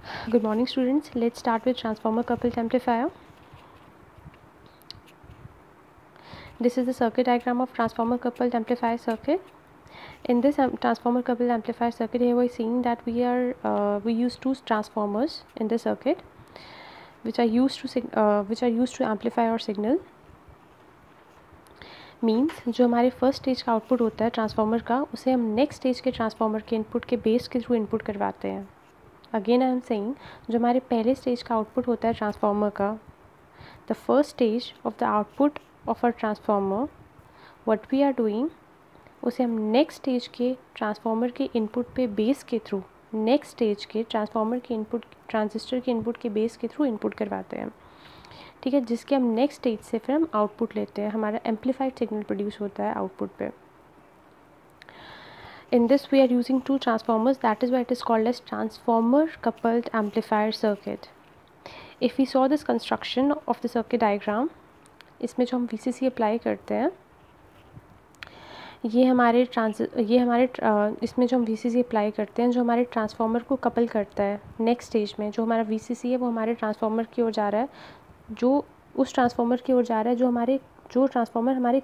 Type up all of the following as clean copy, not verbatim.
Good morning students. Let's start with transformer coupled amplifier. This is the circuit diagram of transformer coupled amplifier circuit. In this transformer coupled amplifier circuit, here we are seeing that we use two transformers in the circuit, which are used to amplify our signal. Means जो हमारे first stage का output होता है transformer का, उसे हम next stage के transformer के इनपुट के बेस के थ्रू इनपुट करवाते हैं. अगेन आई एम सेइंग, जो हमारे पहले स्टेज का आउटपुट होता है ट्रांसफार्मर का, the first stage of the output of a transformer, what we are doing, उसे हम नेक्स्ट स्टेज के ट्रांसफार्मर के इनपुट पे बेस के थ्रू, नेक्स्ट स्टेज के ट्रांसफार्मर के इनपुट, ट्रांजिस्टर के इनपुट के बेस के थ्रू इनपुट करवाते हैं. ठीक है, जिसके हम नेक्स्ट स्टेज से फिर हम आउटपुट लेते हैं, हमारा एम्पलीफाइड सिग्नल प्रोड्यूस होता है आउटपुट पे. In this we are using two transformers, that is why it is called as transformer coupled amplifier circuit. If we saw this construction of the circuit diagram, इसमें जो हम VCC apply करते हैं, ये हमारे इसमें जो हम VCC अप्लाई करते हैं, जो हमारे ट्रांसफार्मर को कपल करता है नेक्स्ट स्टेज में. जो हमारा VCC है वो हमारे ट्रांसफार्मर की ओर जा रहा है, जो उस ट्रांसफार्मर की ओर जा रहा है जो ट्रांसफार्मर हमारे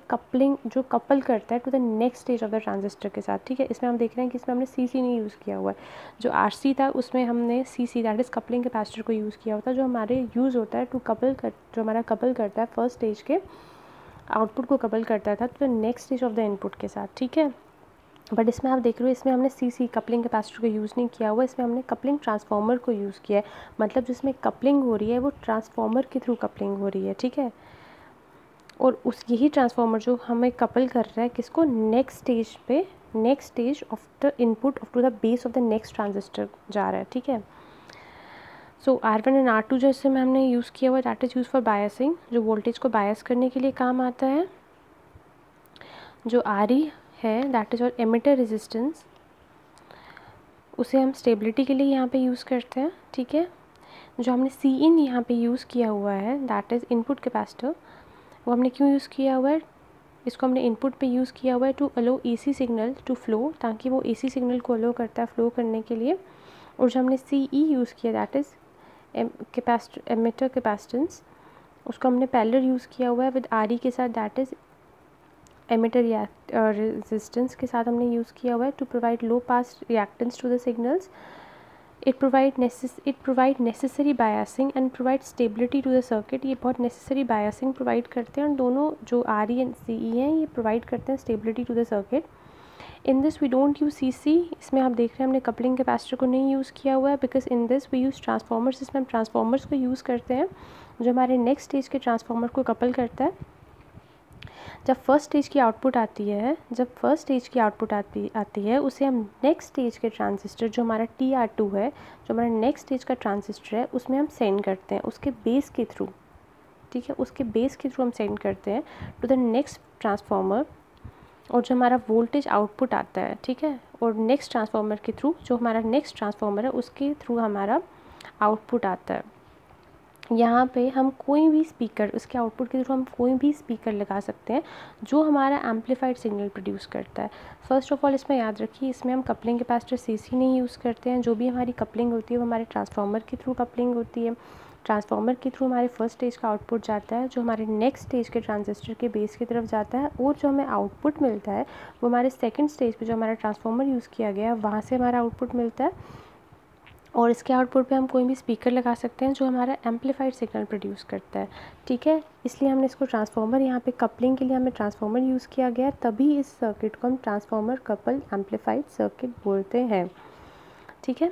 जो कपल करता है to the next stage of the transistor के साथ. ठीक है, इसमें हम देख रहे हैं कि इसमें हमने CC नहीं यूज़ किया हुआ है. जो RC था उसमें हमने CC, that is coupling capacitor को यूज़ किया होता है, जो हमारे यूज़ होता है जो हमारा कपल करता है फर्स्ट स्टेज के आउटपुट को कपल करता था तो next stage of the input के साथ. ठीक है, बट इसमें आप देख रहे हो, इसमें हमने CC कपलिंग कैपेसिटर को यूज़ नहीं किया हुआ, इसमें हमने कपलिंग ट्रांसफार्मर को यूज़ किया है. मतलब जिसमें कपलिंग हो रही है वो ट्रांसफार्मर के थ्रू कपलिंग हो रही है. ठीक है, और यही ट्रांसफार्मर जो हमें कपल कर रहा है किसको, next stage of the input of to the base of the next transistor जा रहा है. ठीक है, सो R1 एंड R2 जो इसमें हमने यूज़ किया हुआ, that is use for biasing, जो वोल्टेज को बायस करने के लिए काम आता है. जो RE है, दैट इज़ और एमिटर रेजिस्टेंस, उसे हम स्टेबिलिटी के लिए यहाँ पे यूज़ करते हैं. ठीक है, जो हमने Cin यहाँ पे यूज़ किया हुआ है, दैट इज़ इनपुट कैपेसिटर, वो हमने क्यों यूज़ किया हुआ है, इसको हमने इनपुट पे यूज़ किया हुआ है to allow AC signal to flow, ताकि वो AC सिग्नल को अलो करता है फ्लो करने के लिए. और जो हमने CE यूज़ किया, दैट इज़ एमिटर कैपेसिटेंस, उसको हमने पैरेलल यूज़ किया हुआ है विद RE के साथ, दैट इज़ एमिटर रेजिस्टेंस के साथ हमने यूज़ किया हुआ है to provide low pass reactance to the signals. It provide necessary biasing and provide stability to the circuit. ये बहुत necessary biasing provide करते हैं, और दोनों जो RE and CE हैं ये provide करते हैं stability to the circuit. In this we don't use CC. इसमें आप देख रहे हैं हमने कपलिंग कैपेसिटर को नहीं यूज़ किया हुआ है, because in this we use transformers. इसमें हम ट्रांसफार्मर्स को यूज़ करते हैं जो हमारे नेक्स्ट स्टेज के ट्रांसफार्मर को कपल करता है. जब फर्स्ट स्टेज की आउटपुट आती है, उसे हम नेक्स्ट स्टेज के ट्रांजिस्टर, जो हमारा TR2 है, जो हमारा नेक्स्ट स्टेज का ट्रांजिस्टर है, उसमें हम सेंड करते हैं उसके बेस के थ्रू. ठीक है, उसके बेस के थ्रू हम सेंड करते हैं टू द नेक्स्ट ट्रांसफार्मर, और जो हमारा वोल्टेज आउटपुट आता है, ठीक है, और नेक्स्ट ट्रांसफार्मर के थ्रू, जो हमारा नेक्स्ट ट्रांसफार्मर है उसके थ्रू हमारा आउटपुट आता है. यहाँ पे हम कोई भी स्पीकर, उसके आउटपुट के थ्रू हम कोई भी स्पीकर लगा सकते हैं जो हमारा एम्पलीफाइड सिग्नल प्रोड्यूस करता है. फर्स्ट ऑफ ऑल इसमें याद रखिए, इसमें हम कपलिंग कैपेसिटर CC नहीं यूज़ करते हैं. जो भी हमारी कपलिंग होती है वो हमारे ट्रांसफार्मर के थ्रू कपलिंग होती है. ट्रांसफार्मर के थ्रू हमारे फर्स्ट स्टेज का आउटपुट जाता है, जो हमारे नेक्स्ट स्टेज के ट्रांजिस्टर के बेस की तरफ जाता है, और जो हमें आउटपुट मिलता है वो हमारे सेकेंड स्टेज पर जो हमारा ट्रांसफार्मर यूज़ किया गया है वहाँ से हमारा आउटपुट मिलता है. और इसके आउटपुट पे हम कोई भी स्पीकर लगा सकते हैं जो हमारा एम्पलीफाइड सिग्नल प्रोड्यूस करता है. ठीक है, इसलिए हमने इसको ट्रांसफार्मर, यहाँ पे कपलिंग के लिए हमें ट्रांसफार्मर यूज़ किया गया, तभी इस सर्किट को हम ट्रांसफार्मर कपल एम्पलीफाइड सर्किट बोलते हैं. ठीक है,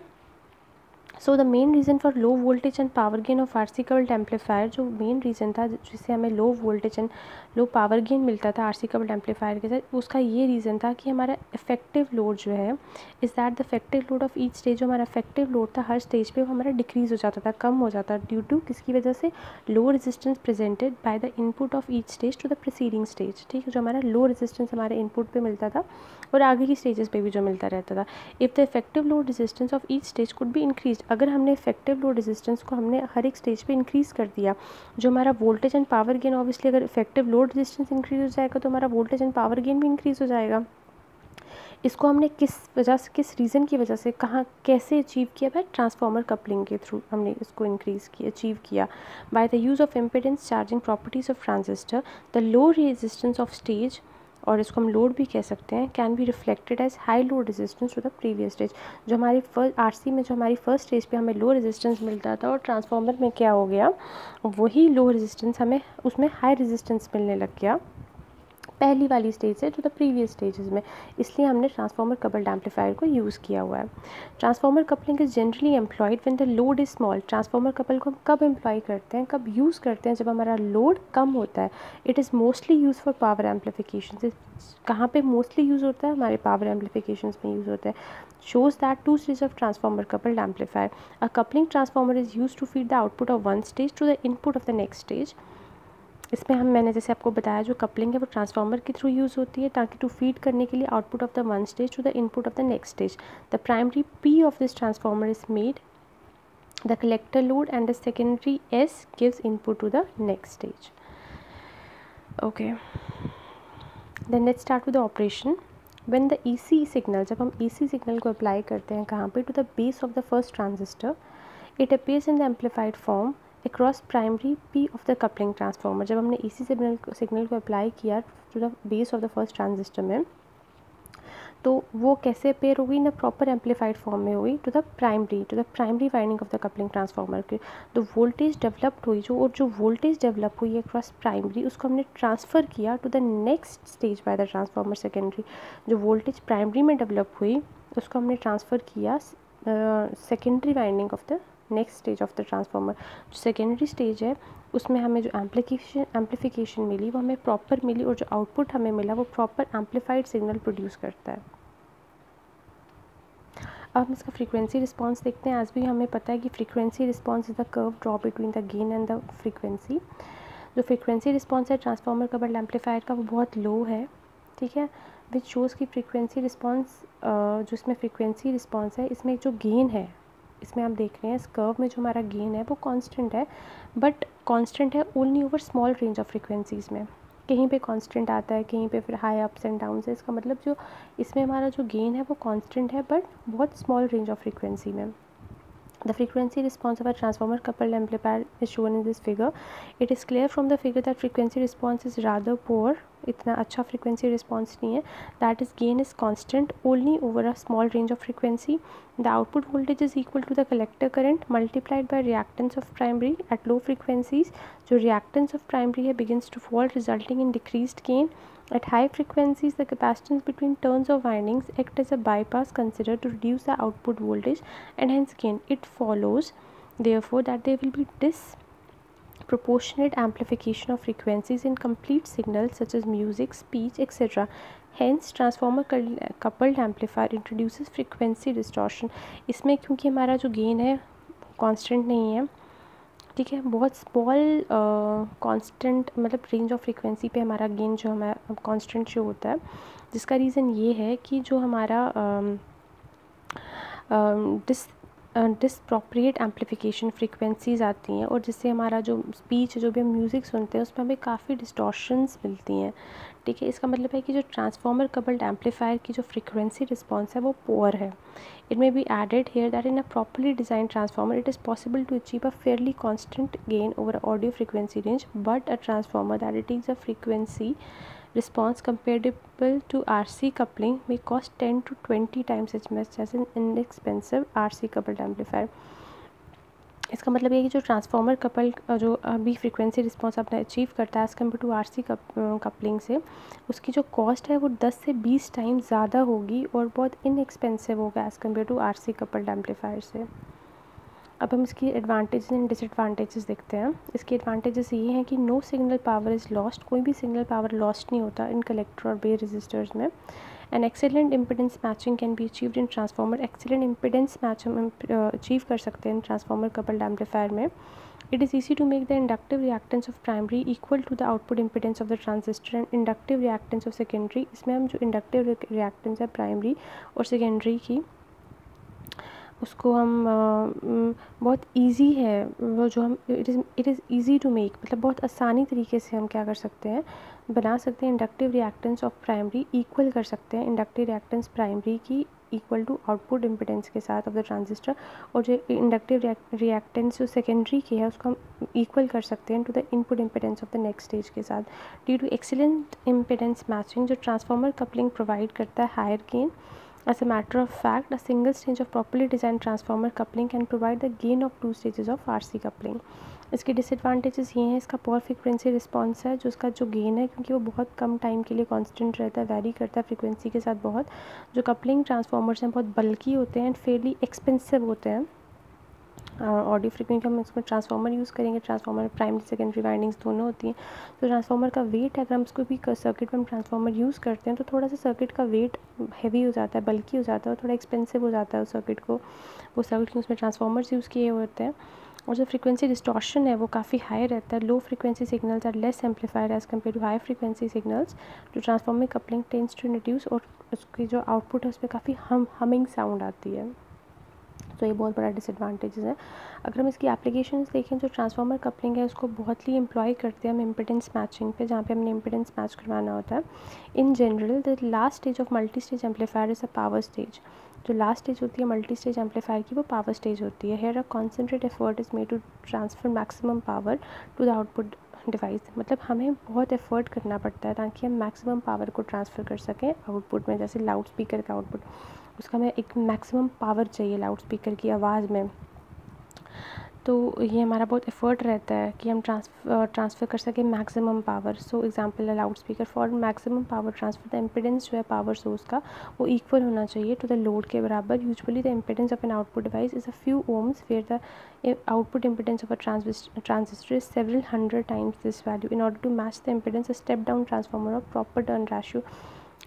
so the main reason for low voltage and power gain of RC coupled amplifier, जो मेन रीज़न था जिससे हमें low voltage and low power gain मिलता था RC कपल्ड एम्पलीफायर के साथ, उसका ये रीज़न था कि हमारा इफेक्टिव लोड जो है, is that the effective load of each stage, जो हमारा इफेक्टिव लोड था हर स्टेज पे वो हमारा डिक्रीज़ हो जाता था, कम हो जाता, ड्यू टू किसकी वजह से, low resistance presented by the input of each stage to the preceding stage. ठीक है, जो हमारा लो रेजिस्टेंस हमारे इनपुट पे मिलता था और आगे की स्टेजेस पे भी जो मिलता रहता था. If the effective load resistance of each stage could be increase, अगर हमने इफेक्टिव लोड रेजिस्टेंस को हमने हर एक स्टेज पे इंक्रीज़ कर दिया, जो हमारा voltage and power gain, obviously अगर इफेक्टिव लोड रेजिस्टेंस इंक्रीज़ हो जाएगा तो हमारा वोल्टेज एंड पावर गेन भी इंक्रीज़ हो जाएगा. इसको हमने किस रीज़न की वजह से कहाँ कैसे अचीव किया? बाय ट्रांसफार्मर कपलिंग के थ्रू हमने इसको अचीव किया। By the use of impedance charging properties of transistor the low resistance of stage, और इसको हम लोड भी कह सकते हैं, can be reflected as high load resistance to the previous stage. जो हमारी फर्स्ट आरसी में जो हमारी फर्स्ट स्टेज पे हमें लो रेजिस्टेंस मिलता था, और ट्रांसफार्मर में क्या हो गया, वही लो रेजिस्टेंस हमें उसमें हाई रेजिस्टेंस मिलने लग गया पहली वाली स्टेज से टू द प्रीवियस स्टेजेस में। इसलिए हमने ट्रांसफार्मर कपल्ड एम्पलीफायर को यूज़ किया हुआ है। Transformer coupling is generally employed when the load is small. Transformer couple को हम कब एम्प्लॉय करते हैं, कब यूज़ करते हैं? जब हमारा लोड कम होता है। It is mostly use for power amplification. कहाँ पे मोस्टली यूज़ होता है? हमारे पावर एम्पलीफिकेशन में यूज़ होता है। shows that two stages of transformer coupled amplifier. A coupling transformer is used to feed the output of one stage to the input of the next stage. इसमें मैंने जैसे आपको बताया, जो कपलिंग है वो ट्रांसफार्मर के थ्रू यूज़ होती है ताकि टू फीड करने के लिए output of the one stage to the input of the next stage. The primary P of this transformer is made the collector load and the secondary S gives input to the next stage. Okay, then let's start with the operation. When the AC signal, जब हम EC signal को apply करते हैं कहाँ पे? To the base of the first transistor, it appears in the amplified form across primary P of the coupling transformer. जब हमने इसी सिग्नल को अप्लाई किया to the base of the first transistor में, तो वो कैसे अपेयर होगी? In the proper amplified form में हुई to the primary winding of the coupling transformer के। तो वोल्टेज डेवलप्ड हुई जो वोल्टेज डेवलप हुई अक्रॉस प्राइमरी, उसको हमने ट्रांसफ़र किया to the next stage by the transformer secondary. जो वोल्टेज प्राइमरी में डेवलप हुई उसको हमने ट्रांसफ़र किया secondary winding of the next stage of the transformer. जो सेकेंडरी स्टेज है उसमें हमें जो एम्पलीफिकेशन मिली वो हमें प्रॉपर मिली, और जो आउटपुट हमें मिला वो प्रॉपर एम्पलीफाइड सिग्नल प्रोड्यूस करता है। अब हम इसका फ्रीक्वेंसी रिस्पांस देखते हैं। एज भी हमें पता है कि frequency response is the curve draw between the gain and the frequency. जो फ्रीक्वेंसी रिस्पांस है ट्रांसफार्मर कपल्ड एम्पलीफायर का वो बहुत लो है, ठीक है, विच शोज़ की फ्रीक्वेंसी रिस्पांस, जो इसमें फ्रीक्वेंसी रिस्पांस है, इसमें जो गेन है, इसमें आप देख रहे हैं इस कर्व में जो हमारा गेन है वो कांस्टेंट है, बट कांस्टेंट है only over small range of frequencies में। कहीं पे कांस्टेंट आता है, कहीं पे फिर हाई अप्स एंड डाउन्स है। इसका मतलब जो इसमें हमारा जो गेन है वो कांस्टेंट है, बट बहुत स्मॉल रेंज ऑफ फ्रीक्वेंसी में। The frequency response of a transformer coupled amplifier is shown in this figure. It is clear from the figure that frequency response is rather poor. इतना अच्छा frequency response नहीं है. That is, gain is constant only over a small range of frequency. The output voltage is equal to the collector current multiplied by reactance of primary at low frequencies. जो reactance of primary है begins to fall, resulting in decreased gain. At high frequencies, the capacitance between turns of windings act as a bypass considered to reduce the output voltage and hence gain. It follows, therefore, that there will be disproportionate amplification of frequencies in complete signals such as music, speech, etc. Hence, transformer coupled amplifier introduces frequency distortion. इसमें क्योंकि हमारा जो gain है constant नहीं है, ठीक है, बहुत स्मॉल कांस्टेंट मतलब रेंज ऑफ फ्रीक्वेंसी पे हमारा गेन जो हमारा कांस्टेंट शो होता है, जिसका रीज़न ये है कि जो हमारा डिसप्रोप्रिएट एम्पलीफिकेशन फ्रीक्वेंसीज आती हैं, और जिससे हमारा जो स्पीच जो भी हम म्यूज़िक सुनते हैं उसमें हमें काफ़ी डिस्टॉर्शंस मिलती हैं, ठीक है। इसका मतलब है कि जो ट्रांसफार्मर कपल्ड एम्पलीफायर की जो फ्रीक्वेंसी रिस्पॉन्स है वो पुअर है। It may be added here that in a properly designed transformer, it is possible to achieve a fairly constant gain over audio frequency range, but a transformer that attains a frequency response comparable to RC coupling may cost 10 to 20 times as much as an inexpensive RC coupled amplifier. इसका मतलब ये कि जो transformer couple जो अभी frequency response अपना achieve करता है as compare to RC coupling से, उसकी जो कॉस्ट है वो 10 से 20 टाइम ज़्यादा होगी और बहुत इनएक्सपेंसिव होगा as compare to RC coupled amplifier से। अब हम इसकी एडवांटेजेस एंड डिसएडवांटेजेस देखते हैं। इसके एडवांटेजेस ये हैं कि no signal power is lost, कोई भी सिग्नल पावर लॉस्ट नहीं होता इन कलेक्टर और बेस रजिस्टर्स में। And excellent impedance matching can be achieved in transformer, excellent impedance match हम अचीव कर सकते हैं इन ट्रांसफार्मर कपल्ड एम्पलीफायर में। It is easy to make the inductive reactance of primary equal to the output impedance of the transistor and inductive reactance of secondary. इसमें हम जो inductive reactance है primary और secondary की उसको हम बहुत इजी है वो जो हम it is easy to make, मतलब बहुत आसानी तरीके से हम क्या कर सकते हैं, बना सकते हैं inductive reactance of primary equal कर सकते हैं इंडक्टिव रिएक्टेंस प्राइमरी की इक्वल टू आउटपुट इम्पिडेंस के साथ ऑफ द ट्रांजिस्टर, और जो इंडक्टिव रिएक्टेंस जो सेकेंडरी की है उसको हम इक्वल कर सकते हैं to the input impedance of the next stage के साथ। Due to excellent impedance matching, जो ट्रांसफार्मर कपलिंग प्रोवाइड करता है higher gain. As a matter of fact, a single stage of properly designed transformer coupling can provide the gain of 2 stages of RC coupling. इसके disadvantages ये हैं, इसका power frequency response है, जो उसका जो गेन है क्योंकि वो बहुत कम टाइम के लिए कांस्टेंट रहता है, वैरी करता है फ्रीक्वेंसी के साथ बहुत। जो कपलिंग ट्रांसफार्मर्स हैं बहुत बल्की होते हैं एंड फेयरली एक्सपेंसिव होते हैं। ऑडियो फ्रीक्वेंसी हम इसमें ट्रांसफार्मर यूज़ करेंगे, ट्रांसफार्मर प्राइमरी सेकेंडरी वाइंडिंग्स दोनों होती हैं, तो ट्रांसफार्मर का वेट अगर हम उसको भी सर्किट में हम ट्रांसफार्मर यूज़ करते हैं तो थोड़ा सा सर्किट का वेट हैवी हो जाता है, बल्कि हो जाता है और थोड़ा एक्सपेंसिव हो जाता है उस सर्किट को, वो सर्किट के उसमें ट्रांसफार्मर्स यूज़ किए होते हैं। और जो फ्रीक्वेंसी डिस्टॉर्शन है वो काफ़ी हाई रहता है। Low frequency signals are less amplified as compare to high frequency signals. जो transformer coupling tends to reduce, और उसकी जो आउटपुट है उसमें काफ़ी हमिंग साउंड आती है, तो ये बहुत बड़ा डिसएडवांटेजेस है। अगर हम इसकी एप्लीकेशंस देखें, जो ट्रांसफार्मर कपलिंग है उसको बहुत ही एम्प्लॉय करते हैं हम इम्पिडेंस मैचिंग पे, जहाँ पे हमने इम्पिडेंस मैच करवाना होता है। In general the last stage of multi stage amplifier is a power stage. जो लास्ट स्टेज होती है मल्टी स्टेज एम्पलीफायर की वो पावर स्टेज होती है। Here a concentrate effort is made to transfer maximum power to the output device. मतलब हमें बहुत एफर्ट करना पड़ता है ताकि हम मैक्सिमम पावर को ट्रांसफ़र कर सकें आउटपुट में। जैसे लाउड स्पीकर का आउटपुट, उसका हमें एक मैक्सिमम पावर चाहिए लाउड स्पीकर की आवाज़ में, तो ये हमारा बहुत एफर्ट रहता है कि हम ट्रांसफ़र कर सकें मैक्सिमम पावर। सो एग्जांपल है loud speaker, for maximum power transfer the impedance जो है पावर सोर्स का वो इक्वल होना चाहिए टू द लोड के बराबर। Usually the impedance of an output device is a few ohms where the output impedance of a transistor is several 100 times this value. In order to match the impedance a step down transformer of proper turn ratio,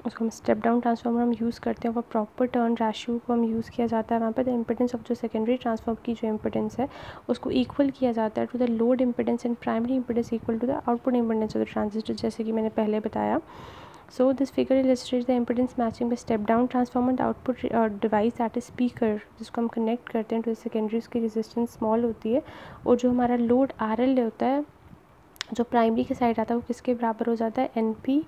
उसको हम step down transformer हम use करते हैं, वो proper turn ratio को हम use किया जाता है वहाँ पे। द इम्पिडेंस ऑफ जो सेकेंडरी ट्रांसफार्मर की जो इम्पिडेंस है उसको इक्वल किया जाता है to the load impedance and primary impedance equal to the output impedance of the transistor, जैसे कि मैंने पहले बताया। So this figure illustrates the impedance matching by step down transformer. The output device that is speaker जिसको हम connect करते हैं to the secondary, उसकी रेजिस्टेंस स्मॉल होती है, और जो हमारा लोड RL होता है जो प्राइमरी के साइड आता है वो किसके बराबर हो जाता है, NP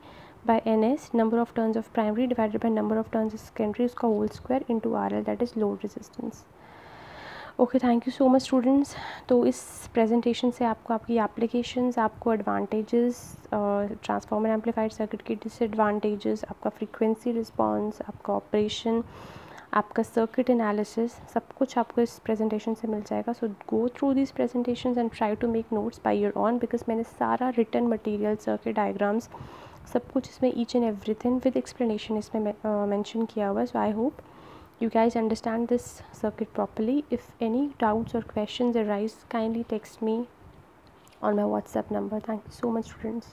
by NS, number of turns of primary divided by number of turns of secondary, उसका whole square into RL, that is load resistance। Okay, thank you so much students. तो इस प्रेजेंटेशन से आपको आपकी एप्लीकेशंस, आपको advantages, transformer amplified circuit के disadvantages, आपका frequency response, आपका ऑपरेशन, आपका सर्किट एनालिसिस, सब कुछ आपको इस प्रेजेंटेशन से मिल जाएगा। So go through this presentations and try to make notes by your own, because मैंने सारा रिटन मटेरियल, सर्किट डायग्राम्स, सब कुछ इसमें each and everything with explanation इसमें मेंशन किया हुआ है। So I hope you guys understand this circuit properly. If any doubts or questions arise, kindly text me on my WhatsApp number. Thank you so much, students.